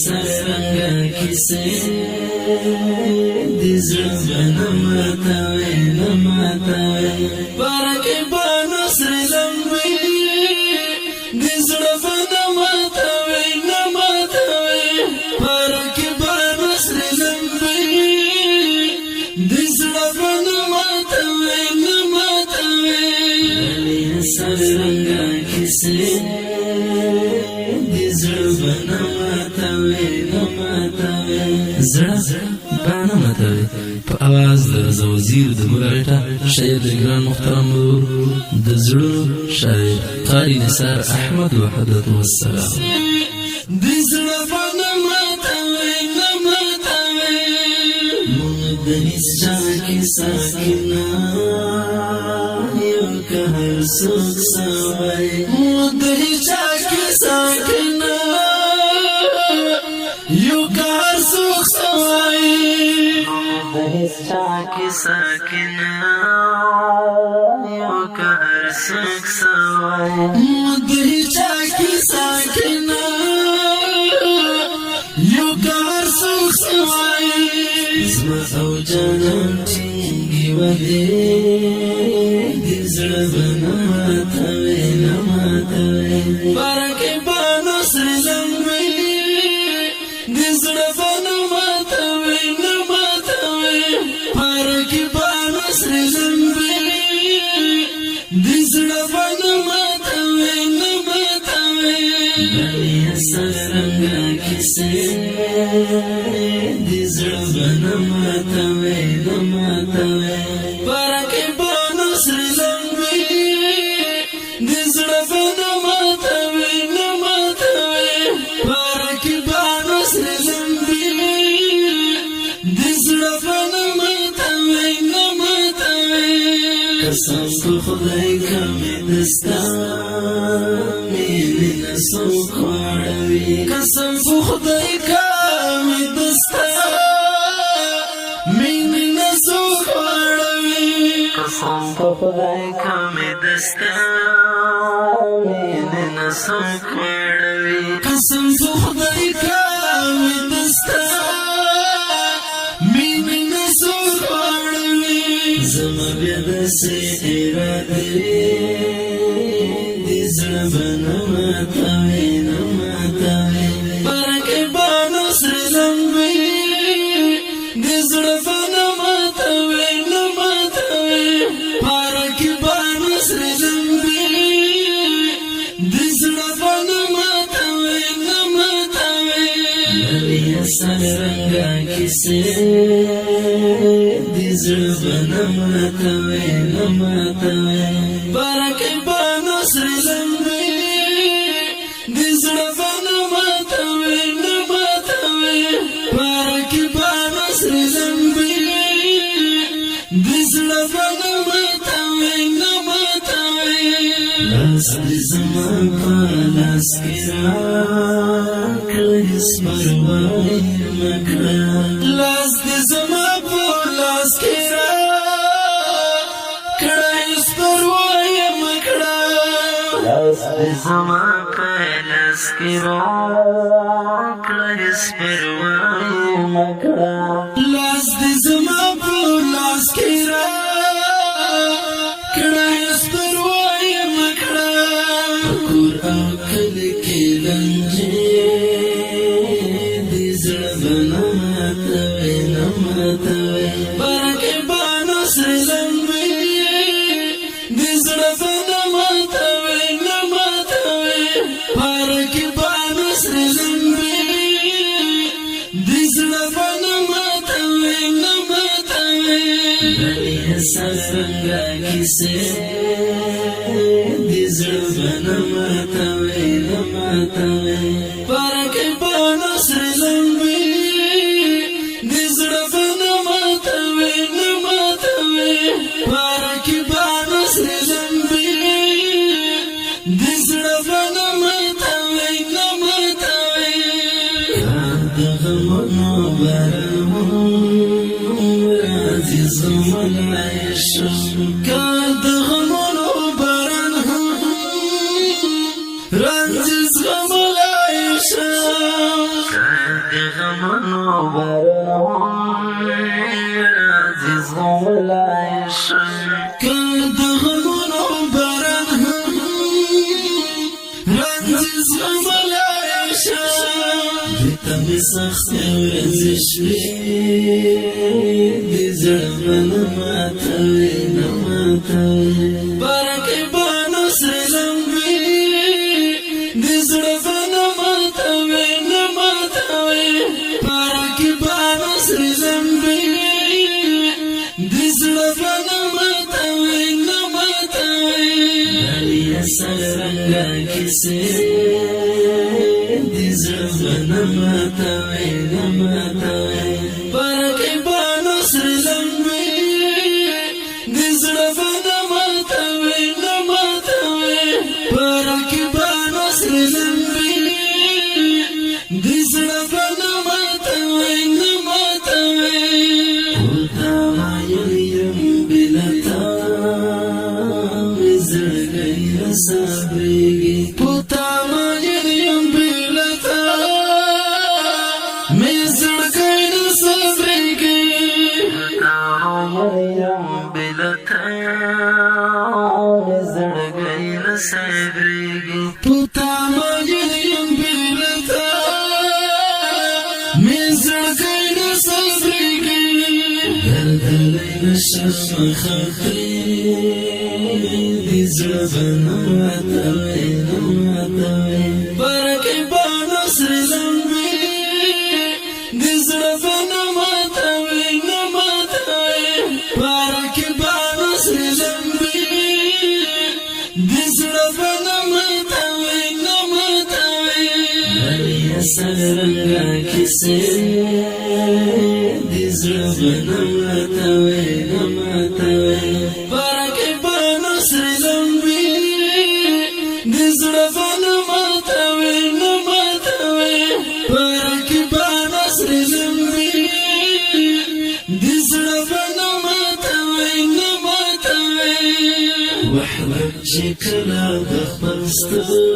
سرنگا کسی دی زړه نماتوي نماتوي بارکه بانسر لمبي دی زړه نماتوي نماتوي بارکه بانسر لمبي دی زړه نماتوي نماتوي سرنگا کسی دی زړه نماتوي نماتوي زړه بانا ماتوي په आवाज د وزیر د مراټا شاعر د ګران محترم د زړه شاعر قاری نثار احمد وحدت والسلام د زړه بانا ماتوي ماتوي مونږ د نسچا کې ساکنا یو که هر څوک سوای مونږ د نسچا کې ساکنا یو که هر څوک سوای چاکی ساکنا یو که هر څوک سوای مدهی چاکی ساکنا یو که هر څوک سوای زما او جانان ټینګي ودې دې زړه به نه ماتوي نه ماتوي بارکه بانسر لمبي دې زړه به نه ماتوي نه ماتوي بارکه بانسر لمبي دې زړه به نه ماتوي نه ماتوي بلې سرنګا کیسې دې زړه به نه ماتوي نه ماتوي بارکه بانسر لمبي دې زړه به نه ماتوي نه ماتوي بارکه بانسر لمبي دې زړه به نه ماتوي نه ماتوي قسم په خدای کمې دستا مینې نه څوک غواړوي قسم په خدای کمې دستا مینې نه څوک غواړوي قسم په خدای کمې دستا مینې نه څوک غواړوي قسم په خدای کمې دستا مینې نه څوک غواړوي زما بیا داسې اراده دې زړه به نه ماتوي نه ماتوي بارکه بانسر لمبي دې زړه به نه ماتوي نه ماتوي بارکه بانسر لمبي دې زړه به نه ماتوي نه ماتوي بلې سرنګا کیسې دې زړه به نه ماتوي نه ماتوي بارکه بانسر لمبي دې زړه به نه ماتوي نه ماتوي بارکه بانسر لمبي دې زړه به نه ماتوي نه ماتوي لاس دې زما په لاس کې راکړه هېڅ پروا مه کړه لاس دې زما په لاس کې راکړه هېڅ پروا مه کړه لاس دې زما په لاس کې راکړه هېڅ پروا مه کړه لاس دې زما په لاس کې راکړه هېڅ پروا مه کړه کور او کلي کې لنجې دې زړه به نه ماتوي نه ماتوي بارکه بانسر لمبي دې زړه به نه ماتوي نه ماتوي بارکه بانسر لمبي دې زړه به نه ماتوي نه ماتوي بلې سرنګا کیسې دې زړه به نه ماتوي نه ماتوي بارکه بانسر لمبي دې زړه به نه ماتوي نه ماتوي بارکه بانسر لمبي دې زړه به نه ماتوي نه ماتوي د غمونو بارانو راځي زما عیش که د غمونو باران راځي زما عیش كان دغمنا باران رانزي زغملا يشا بتم سخت ورزشوي دي زرمنا ماتوي نماتوي بارك بانو سرزمبي دي زرمنا ماتوي نماتوي بارك بانو سرزمبي دي زرمنا ماتوي نماتوي نالي سرنگا كسي دي زرمنا ماتوي نماتوي بارك بانو سرزمبي دي زرمنا ماتوي نماتوي بارك بانو سرزمبي دي زرمنا ماتوي نماتوي وطاما يريم بلتا وزرقين صبريقي وطاما يريم بلتا وزرقين صبريقي وطاما يريم بلتا وزرقين صبريقي وطاما يريم بلتا وزرقين صبريقي دلدلين الشم خلقي دي زربنا ماتوي بارك بانو سرزمبي دي زربنا ماتوي بارك بانو سرزمبي دي زربنا ماتوي مالي سرنگا كسي دي زربنا ماتوي بارك بانو سرزمبي دي زربنا ماتوي بارك بانو سرزمبي دي زربنا ماتوي وحدك شكلا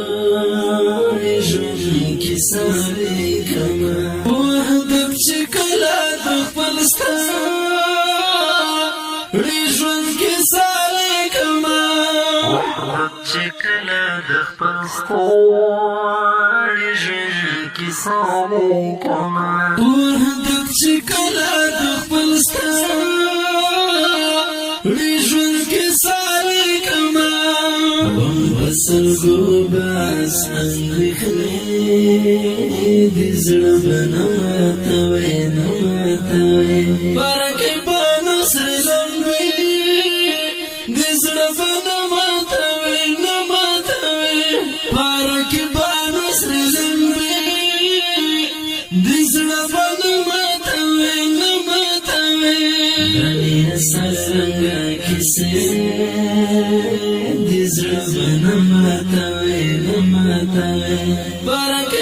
بخبرستاني جنك ساري كما وحدك شكلا بخبرستاني جنك ساري كما وحدك شكلا بخبرستاني جنك ساري كما وحدك شكلا بخبرستاني جنك ساري كما وسرقو باس انخلي دي زربنا ماتوي بارك بانو سرزمبي دي زربنا ماتوي بارك بانو سرزمبي دي زربنا ماتوي نالي سرنگا كسي دي زربنا ماتوي بارك